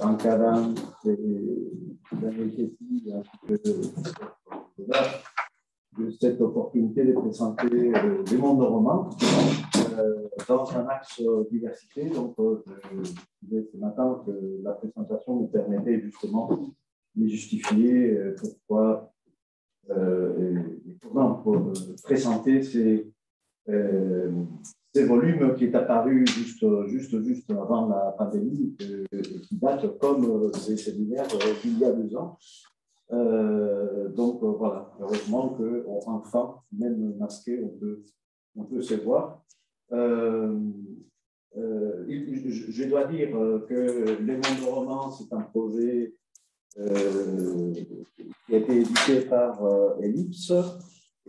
Ankara et Daniel Kessi de cette opportunité de présenter les mondes romans dans un axe diversité. Donc, je disais ce matin que la présentation nous permettait justement de justifier pourquoi et comment pour présenter ces volumes qui est apparu juste avant la pandémie, qui datent comme ces séminaires d'il y a 2 ans. Donc voilà, heureusement qu'enfin, même masqué, on peut se voir. Je dois dire que Les Mondes Romans, c'est un projet qui a été édité par Ellipse.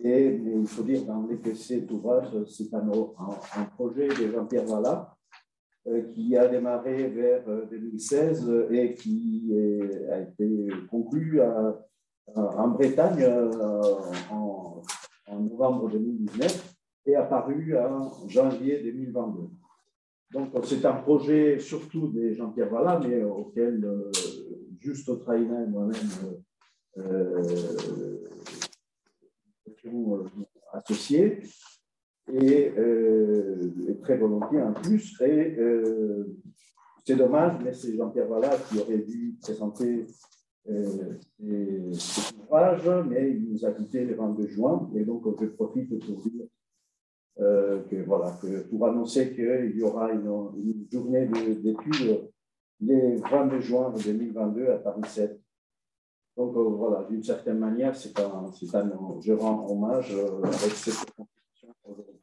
Mais il faut dire d'emblée que cet ouvrage, c'est un projet de Jean-Pierre Vallat qui a démarré vers 2016 et qui a été conclu en Bretagne en novembre 2019 et apparu en janvier 2022. Donc, c'est un projet surtout de Jean-Pierre Vallat, mais auquel Juste Traina et moi-même associés et très volontiers en plus. Et c'est dommage, mais c'est Jean-Pierre Vallat qui aurait dû présenter cet ouvrage, mais il nous a quittés le 22 juin. Et donc, je profite pour dire pour annoncer qu'il y aura une journée d'études le 22 juin 2022 à Paris 7. Donc voilà, d'une certaine manière, je rends hommage avec cette contribution aujourd'hui.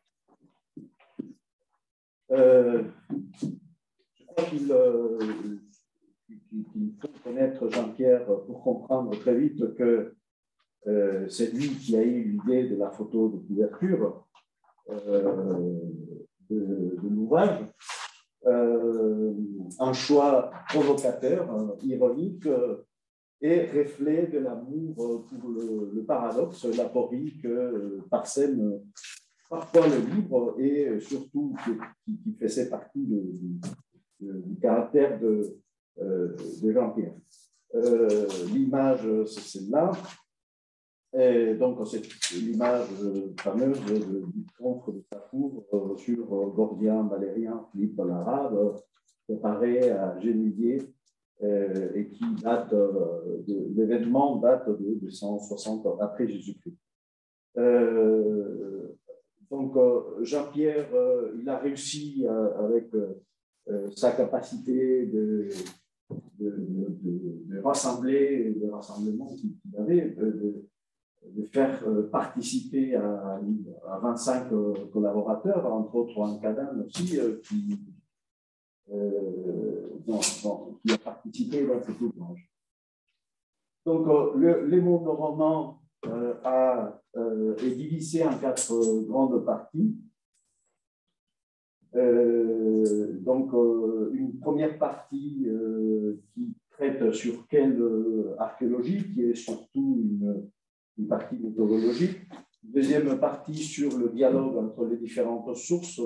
Je crois qu'il faut connaître Jean-Pierre pour comprendre très vite que c'est lui qui a eu l'idée de la photo de couverture de l'ouvrage. Un choix provocateur, ironique, et reflet de l'amour pour le paradoxe, l'aporie que parsème parfois le livre et surtout qui faisait partie du caractère de Jean-Pierre. L'image, c'est celle-là. Et donc, c'est l'image fameuse du triomphe de Safour sur Gordien, Valérien, Philippe l'Arabe, préparé à Gennevilliers. Et qui date l'événement date de 260 après Jésus-Christ. Donc Jean-Pierre, il a réussi avec sa capacité de rassembler le rassemblement qu'il avait, de faire participer à 25 collaborateurs, entre autres un cadavre aussi, qui a participé dans cet ouvrage. Donc, Les Mondes Romans est divisé en 4 grandes parties. Donc, une première partie qui traite sur quelle archéologie, qui est surtout une partie méthodologique. Deuxième partie sur le dialogue entre les différentes sources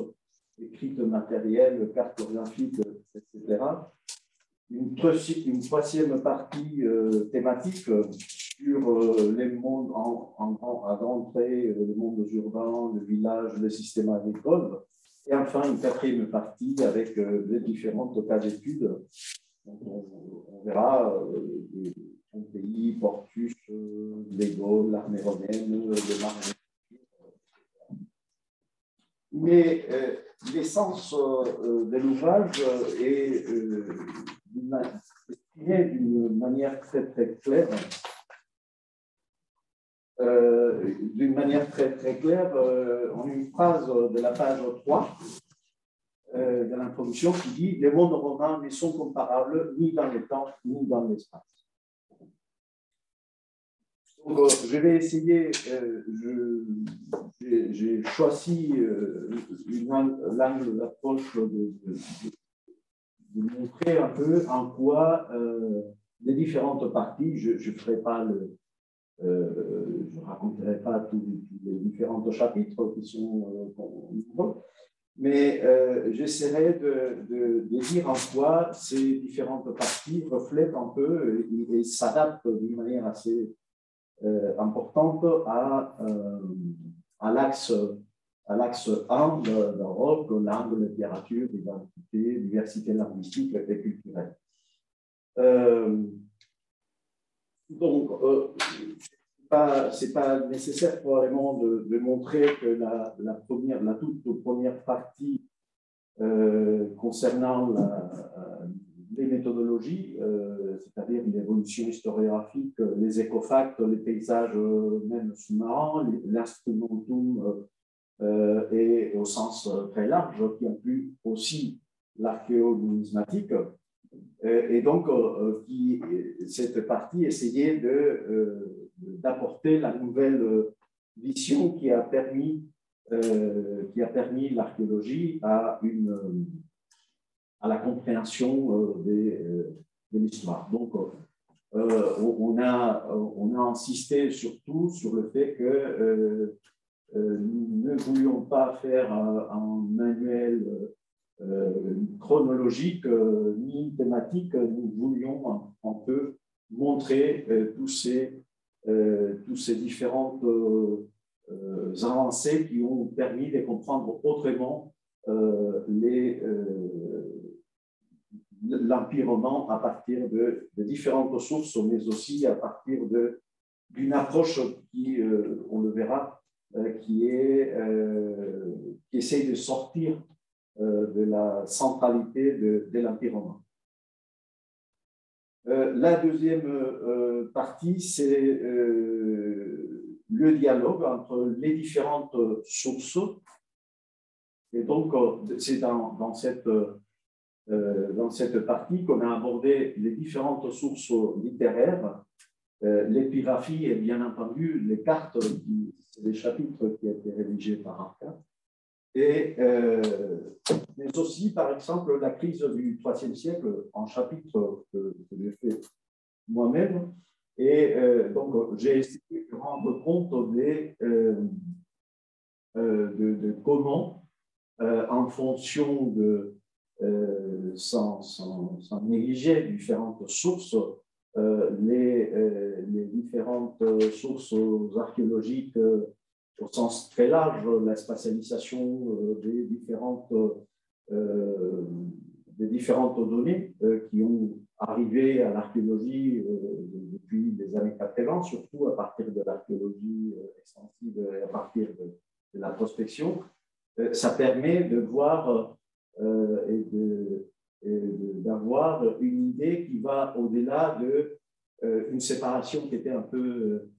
écrites matérielles, cartographiques, etc. Une troisième partie thématique sur les mondes à grande trait, les mondes urbains, le village, le système agricole. Et enfin, une 4e partie avec les différentes cas d'études. On verra les Pompéi, Portus, les Gaules, l'armée romaine, le Marais. Mais l'essence de l'ouvrage est exprimée d'une manière très très claire, en une phrase de la page 3 de l'introduction qui dit « Les mondes romains ne sont comparables ni dans le temps ni dans l'espace ». Donc, je vais essayer, j'ai choisi l'angle d'approche de montrer un peu en quoi les différentes parties, je raconterai pas tous les différents chapitres qui sont nombreux, Mais j'essaierai de dire en quoi ces différentes parties reflètent un peu et s'adaptent d'une manière assez importante à l'axe 1 d'Europe, langue, littérature, identité, diversité linguistique et culturelle. Donc, c'est pas nécessaire probablement de montrer que la toute première partie concernant les méthodologies, c'est-à-dire l'évolution historiographique, les écofacts, les paysages même sous-marins, l'instrumentum et au sens très large, qui inclut aussi l'archéonumismatique. Et donc, cette partie essayait d'apporter la nouvelle vision qui a permis l'archéologie à la compréhension de l'histoire. Donc, on a insisté surtout sur le fait que nous ne voulions pas faire un manuel chronologique ni thématique. Nous voulions un peu montrer tous ces différentes avancées qui ont permis de comprendre autrement l'Empire romain à partir de différentes sources, mais aussi à partir d'une approche qui, on le verra, qui essaye de sortir de la centralité de l'Empire romain. La deuxième partie, c'est le dialogue entre les différentes sources. Et donc, c'est dans cette partie qu'on a abordé les différentes sources littéraires, l'épigraphie et bien entendu les cartes, c'est des chapitres qui ont été rédigés par Arca. Mais aussi, par exemple, la crise du IIIe siècle, en chapitre que j'ai fait moi-même. Et donc, j'ai essayé de rendre compte de comment, en fonction sans négliger différentes sources, les différentes sources archéologiques au sens très large, la spatialisation des différentes données qui ont arrivé à l'archéologie depuis les années 80, surtout à partir de l'archéologie extensive et à partir de la prospection. Ça permet de voir et d'avoir une idée qui va au-delà d'une séparation qui était un peu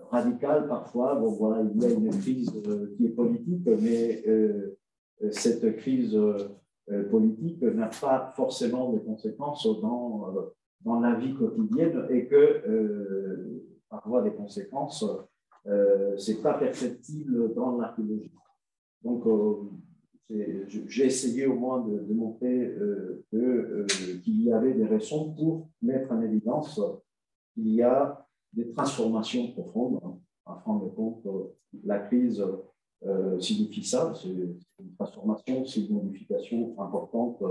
radicale parfois. Bon, voilà, il y a une crise qui est politique, mais cette crise politique n'a pas forcément de conséquences dans la vie quotidienne et que, par voie des conséquences, ce n'est pas perceptible dans l'archéologie. Donc, j'ai essayé au moins de montrer qu'il y avait des raisons pour mettre en évidence qu'il y a des transformations profondes. En fin de compte, la crise signifie ça, c'est une transformation, c'est une modification importante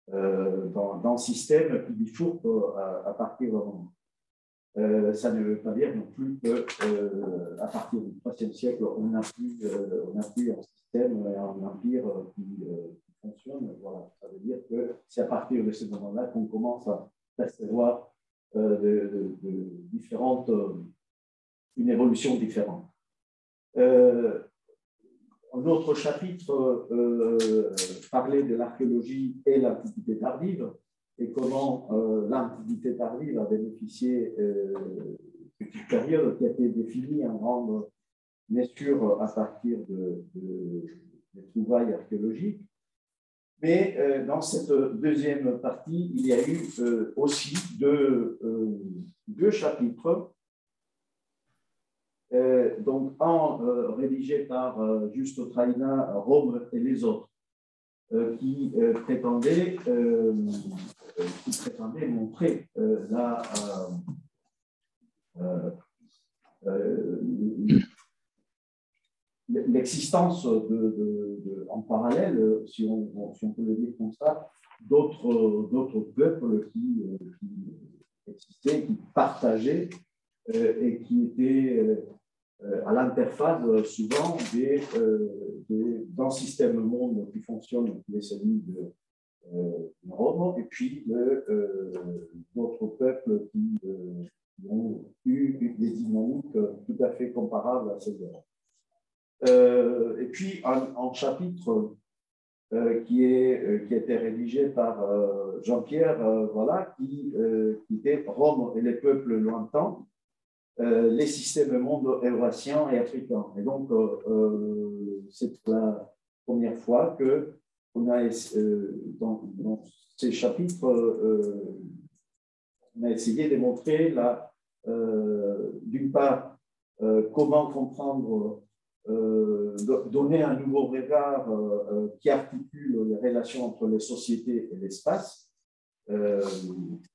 dans le système qui bifurque à partir de moment. Ça ne veut pas dire non plus qu'à partir du IIIe siècle, on n'a plus un système et un empire qui fonctionne. Voilà. Ça veut dire que c'est à partir de ce moment-là qu'on commence à percevoir une évolution différente. Un autre chapitre parlait de l'archéologie et l'Antiquité tardive et comment l'Antiquité tardive a bénéficié d'une période qui a été définie en grande mesure à partir des trouvailles archéologiques. Mais dans cette deuxième partie, il y a eu aussi deux chapitres. Donc, un rédigé par Giusto Traina, Rome et les autres, qui prétendait montrer l'existence en parallèle, si on peut le dire comme ça, d'autres peuples qui existaient, qui partageaient et qui étaient à l'interface souvent d'un système monde qui fonctionne, qui est celui de Rome, et puis d'autres peuples qui ont eu des dynamiques tout à fait comparables à celles-là. Et puis un chapitre qui a été rédigé par Jean-Pierre, voilà, qui était Rome et les peuples lointains, les systèmes mondes eurasiens et africains. Et donc, c'est la première fois que on a, dans ces chapitres, on a essayé de montrer, d'une part, comment comprendre, donner un nouveau regard qui articule les relations entre les sociétés et l'espace,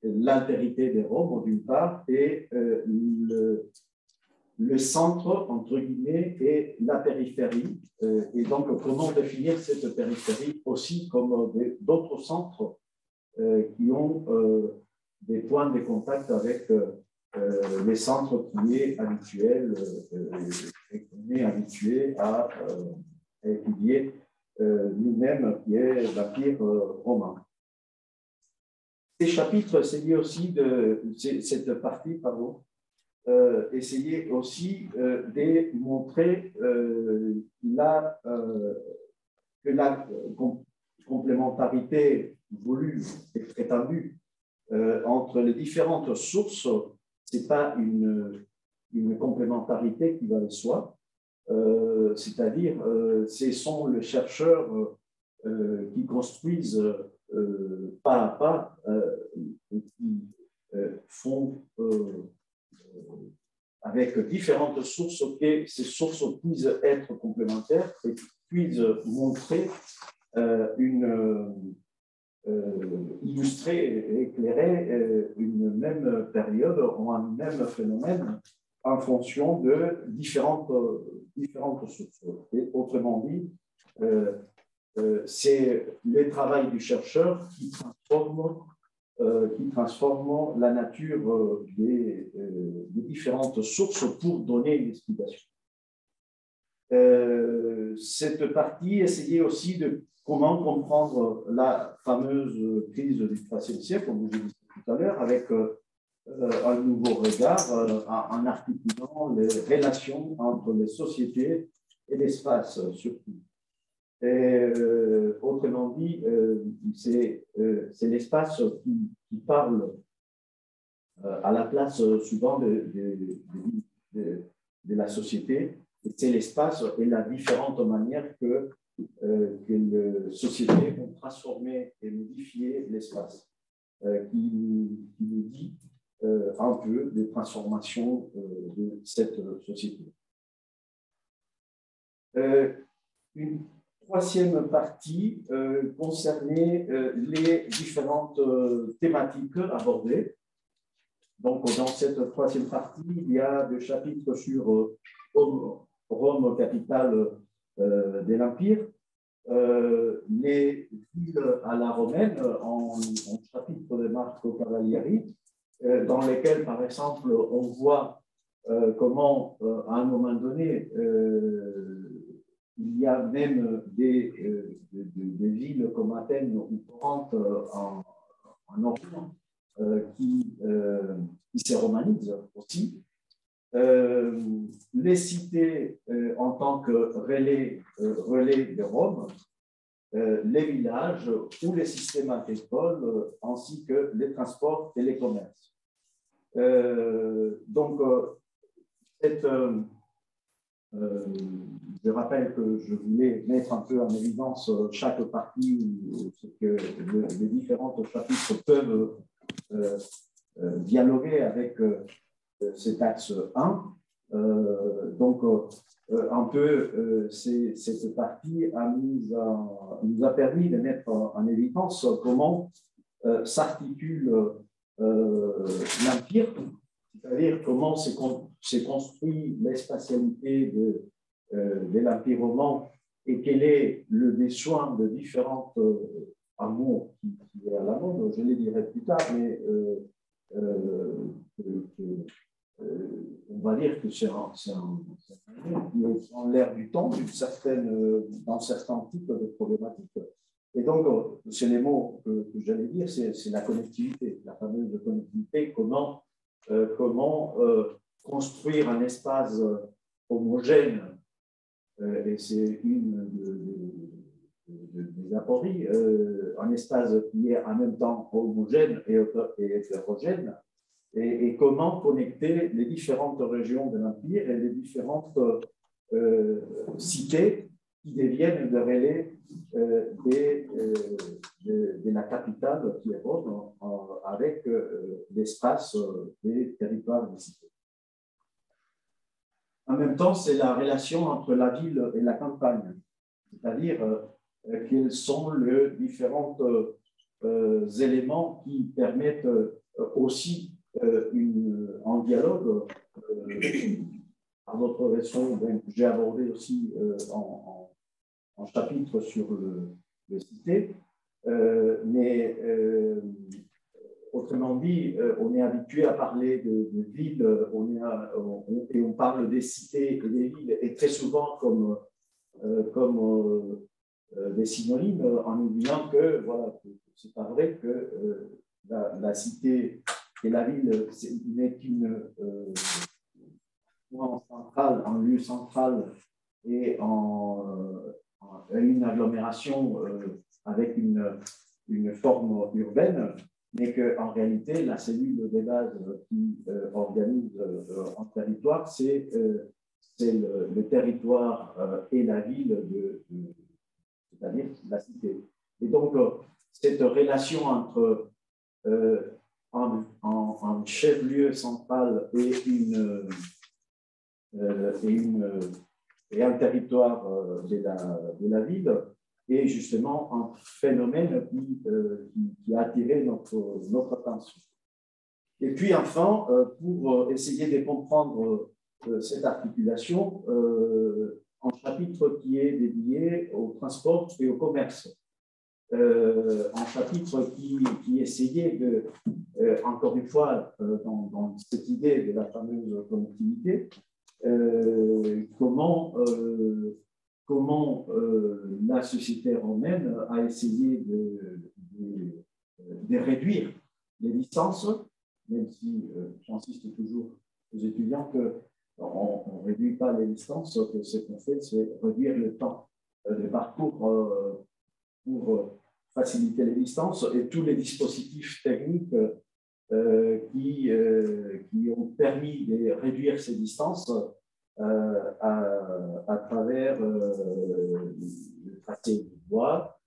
l'altérité des Roms, d'une part, et le centre, entre guillemets, et la périphérie. Et donc, comment définir cette périphérie aussi comme d'autres centres qui ont des points de contact avec les centres qui est habituel et qu'on est habitué à étudier nous-mêmes, qui est l'Empire romain. Ces chapitres essayaient aussi cette partie, pardon, essayer aussi de montrer que la complémentarité voulue et prétendue entre les différentes sources, ce n'est pas une complémentarité qui va de soi, c'est-à-dire ce sont les chercheurs qui construisent pas à pas et qui font avec différentes sources, que ces sources puissent être complémentaires et puissent montrer illustrer et éclairer une même période ou un même phénomène en fonction de différentes sources. Et autrement dit, c'est le travail du chercheur qui transforme la nature des différentes sources pour donner une explication. Cette partie essayait aussi de comment comprendre la fameuse crise du XIIIe siècle, comme je disais tout à l'heure, avec un nouveau regard en articulant les relations entre les sociétés et l'espace surtout. Et, autrement dit, c'est l'espace qui parle à la place souvent de la société, et c'est l'espace et la différente manière que les sociétés ont transformé et modifié l'espace, qui nous dit un peu des transformations de cette société. Une troisième partie concernait les différentes thématiques abordées. Donc, dans cette troisième partie, il y a des chapitres sur Rome, capitale de l'Empire, les villes à la romaine, en chapitre de Marco Cavalieri, dans lesquels, par exemple, on voit comment, à un moment donné, il y a même des villes comme Athènes ou Corinthe en Orient qui se romanisent aussi. Les cités en tant que relais de Rome, les villages ou les systèmes agricoles, ainsi que les transports et les commerces. Donc, je rappelle que je voulais mettre un peu en évidence chaque partie, ce que les différents chapitres peuvent dialoguer avec cet axe 1. Donc, un peu, cette partie nous a permis de mettre en évidence comment s'articule l'Empire, c'est-à-dire comment s'est construit l'espatialité de l'Empire romain et quel est le besoin de différentes amours qui est à la mode, je les dirai plus tard, mais on va dire que c'est un qui est en l'air du temps, dans certains types de problématiques. Et donc, c'est les mots que j'allais dire, c'est la connectivité, la fameuse connectivité, comment construire un espace homogène, et c'est une des apories, un espace qui est en même temps homogène et hétérogène, et comment connecter les différentes régions de l'Empire et les différentes cités qui deviennent des relais de la capitale qui est Rome, avec l'espace des territoires des cités. En même temps, c'est la relation entre la ville et la campagne, c'est-à-dire quels sont les différents éléments qui permettent aussi en dialogue. À notre raison, j'ai abordé aussi en chapitre sur les cités, mais autrement dit, on est habitué à parler de villes, et on parle des cités et des villes, et très souvent comme des synonymes, en oubliant que voilà, c'est pas vrai que la cité et la ville n'est qu'une un lieu central et une agglomération avec une forme urbaine, mais qu'en réalité, la cellule de base qui organise un territoire, c'est le territoire et la ville, c'est-à-dire la cité. Et donc, cette relation entre un chef-lieu central et un territoire de la ville est justement un phénomène qui a attiré notre attention. Et puis enfin, pour essayer de comprendre cette articulation, un chapitre qui est dédié au transport et au commerce. Un chapitre qui essayait encore une fois, dans cette idée de la fameuse connectivité, comment la société romaine a essayé de réduire les distances, même si j'insiste toujours aux étudiants qu'on ne réduit pas les distances, que ce qu'on fait, c'est réduire le temps de parcours pour faciliter les distances, et tous les dispositifs techniques qui ont permis de réduire ces distances à travers le tracé de voies,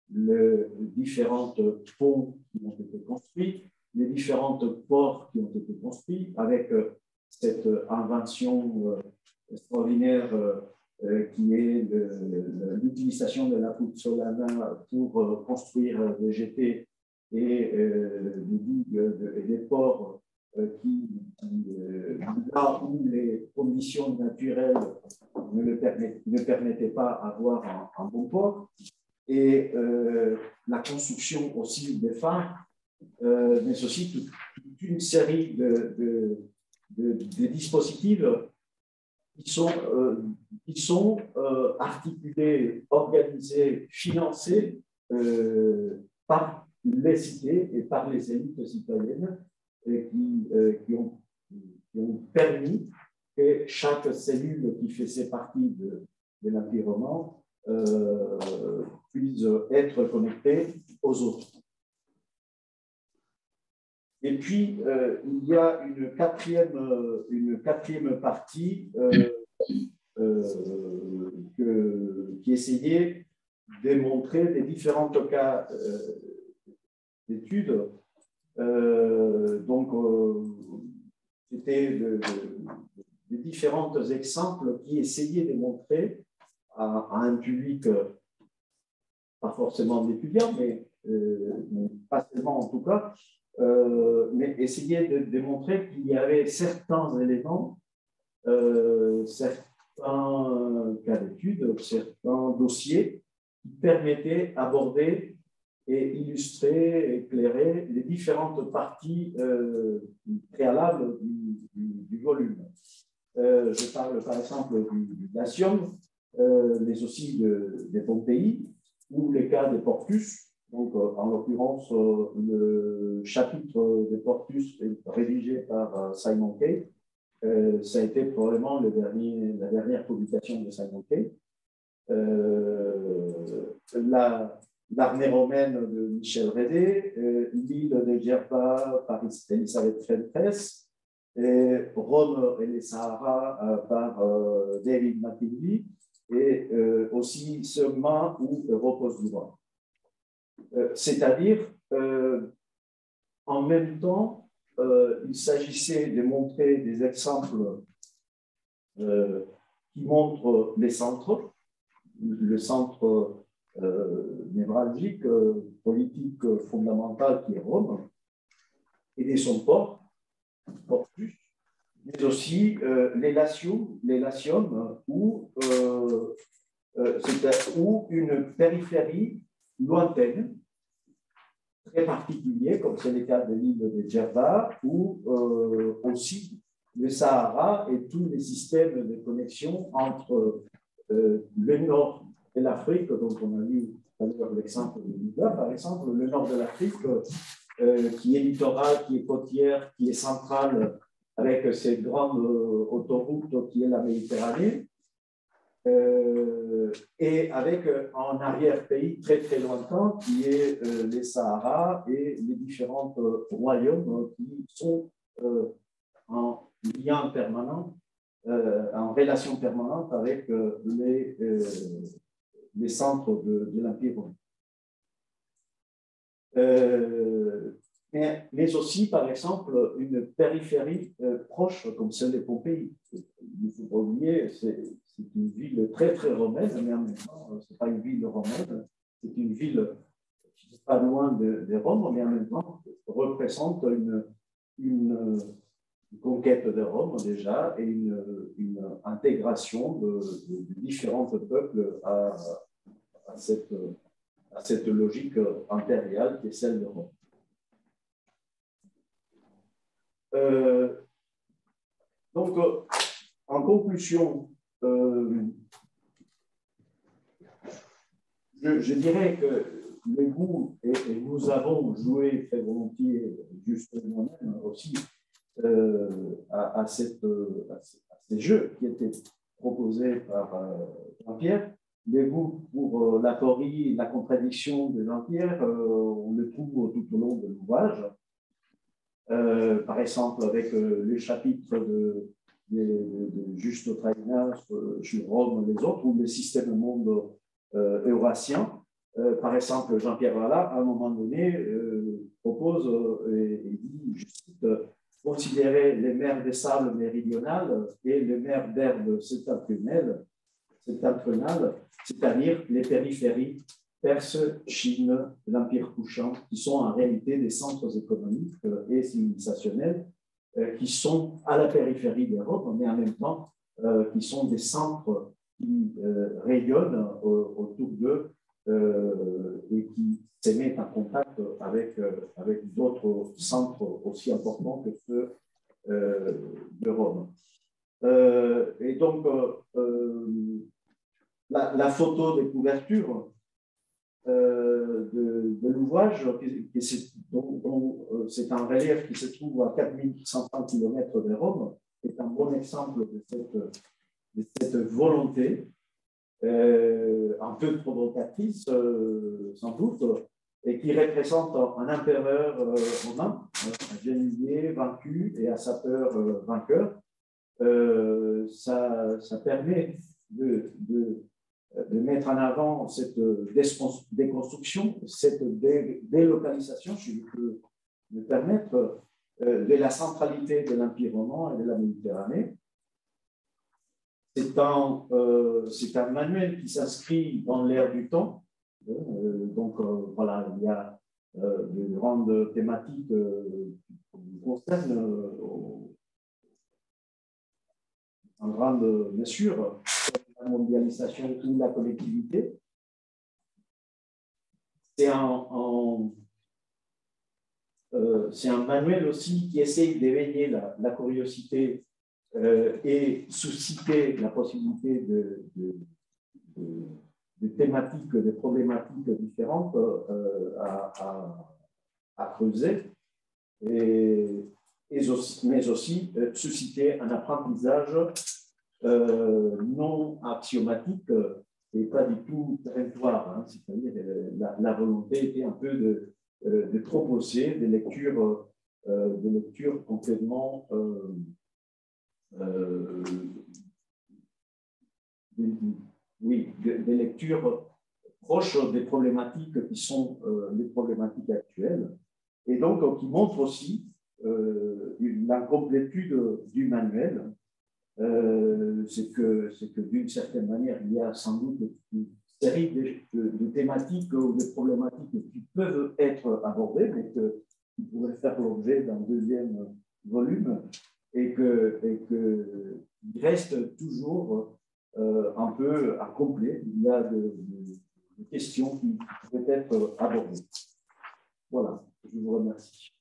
les différents ponts qui ont été construits, les différents ports qui ont été construits, avec cette invention extraordinaire qui est l'utilisation de la puzzolana pour construire des jetées et des digues et des ports là où les conditions naturelles ne permettaient pas d'avoir un bon port, et la construction aussi des phares, mais aussi toute une série de dispositifs qui sont articulés, organisés, financés par les cités et par les élites citoyennes, et qui ont permis que chaque cellule qui faisait partie de l'Empire romain puisse être connectée aux autres. Et puis, il y a une quatrième partie qui essayait de montrer les différents cas d'études. C'était des différents exemples qui essayaient de montrer à un public, pas forcément d'étudiants, mais pas seulement en tout cas, mais essayer de démontrer qu'il y avait certains éléments, certains cas d'étude, certains dossiers qui permettaient d'aborder et illustrer, éclairer les différentes parties préalables du volume. Je parle par exemple du Dacium, mais aussi des Pompéi, ou les cas des Portus. Donc, en l'occurrence, le chapitre des Portus est rédigé par Simon Kay. Ça a été probablement la dernière publication de Simon Kay. L'armée romaine de Michel Rédé, l'île de Djerba par Elisabeth Feltres, Rome et les Sahara par David Matilly, et aussi Sema ou Repose du Roi. C'est-à-dire, en même temps, il s'agissait de montrer des exemples qui montrent les centres, le centre névralgique, politique fondamental qui est Rome, et son port, Portus, mais aussi les Latium, ou une périphérie lointaine, très particulier, comme c'est le cas de l'île de Djerba, ou aussi le Sahara et tous les systèmes de connexion entre le nord de l'Afrique, dont on a vu tout à l'heure l'exemple de Libya, par exemple, le nord de l'Afrique, qui est littoral, qui est côtière, qui est centrale, avec ces grandes autoroutes qui est la Méditerranée, et avec en arrière-pays très très lointain qui est les Sahara et les différents royaumes qui sont en lien permanent, en relation permanente avec les centres de l'Empire romain. Mais aussi, par exemple, une périphérie proche comme celle de Pompéi. Il ne faut pas oublier, c'est une ville très, très romaine, mais en même temps, ce n'est pas une ville romaine, c'est une ville qui n'est pas loin de Rome, mais en même temps représente une conquête de Rome déjà et une intégration de différents peuples à cette logique impériale qui est celle de Rome. Donc, en conclusion, je dirais que le goût, et nous avons joué très volontiers, juste moi-même aussi, à ces jeux qui étaient proposés par Jean-Pierre. Le goût pour l'aporie, la contradiction de Jean-Pierre, on le trouve tout au long de l'ouvrage. Par exemple, avec les chapitres de Juste Trainas sur Rome et les autres, ou le système monde eurasien. Par exemple, Jean-Pierre Vallat, à un moment donné, propose et dit, je cite, considérer les mers des sables méridionales et les mers d'herbe septentrionales, c'est-à-dire les périphéries Perse, Chine, l'Empire couchant, qui sont en réalité des centres économiques et civilisationnels qui sont à la périphérie d'Europe, mais en même temps qui sont des centres qui rayonnent autour d'eux et qui se mettent en contact avec d'autres centres aussi importants que ceux de Rome. Et donc, la photo de couverture de l'ouvrage, c'est un relief qui se trouve à 4100 km de Rome, est un bon exemple de cette volonté, un peu provocatrice sans doute, et qui représente un empereur romain, un genuvier vaincu et un sapeur vainqueur. Ça permet de mettre en avant cette déconstruction, cette délocalisation, si je peux me permettre, de la centralité de l'Empire romain et de la Méditerranée. C'est un manuel qui s'inscrit dans l'ère du temps. Donc, voilà, il y a de grandes thématiques qui concernent en grande mesure, la mondialisation ou la collectivité. C'est un manuel aussi qui essaye d'éveiller la curiosité et susciter la possibilité de thématiques, de problématiques différentes à creuser, mais aussi susciter un apprentissage non axiomatique et pas du tout territoire. Hein, c'est-à-dire la volonté était un peu de proposer des lectures complètement des lectures proches des problématiques qui sont les problématiques actuelles, et donc qui montrent aussi l'incomplétude du manuel. C'est que d'une certaine manière, il y a sans doute une série de thématiques ou de problématiques qui peuvent être abordées, mais qui pourraient faire l'objet d'un deuxième volume, et qu'il reste toujours un peu incomplet. Il y a de questions qui pourraient être abordées. Voilà, je vous remercie.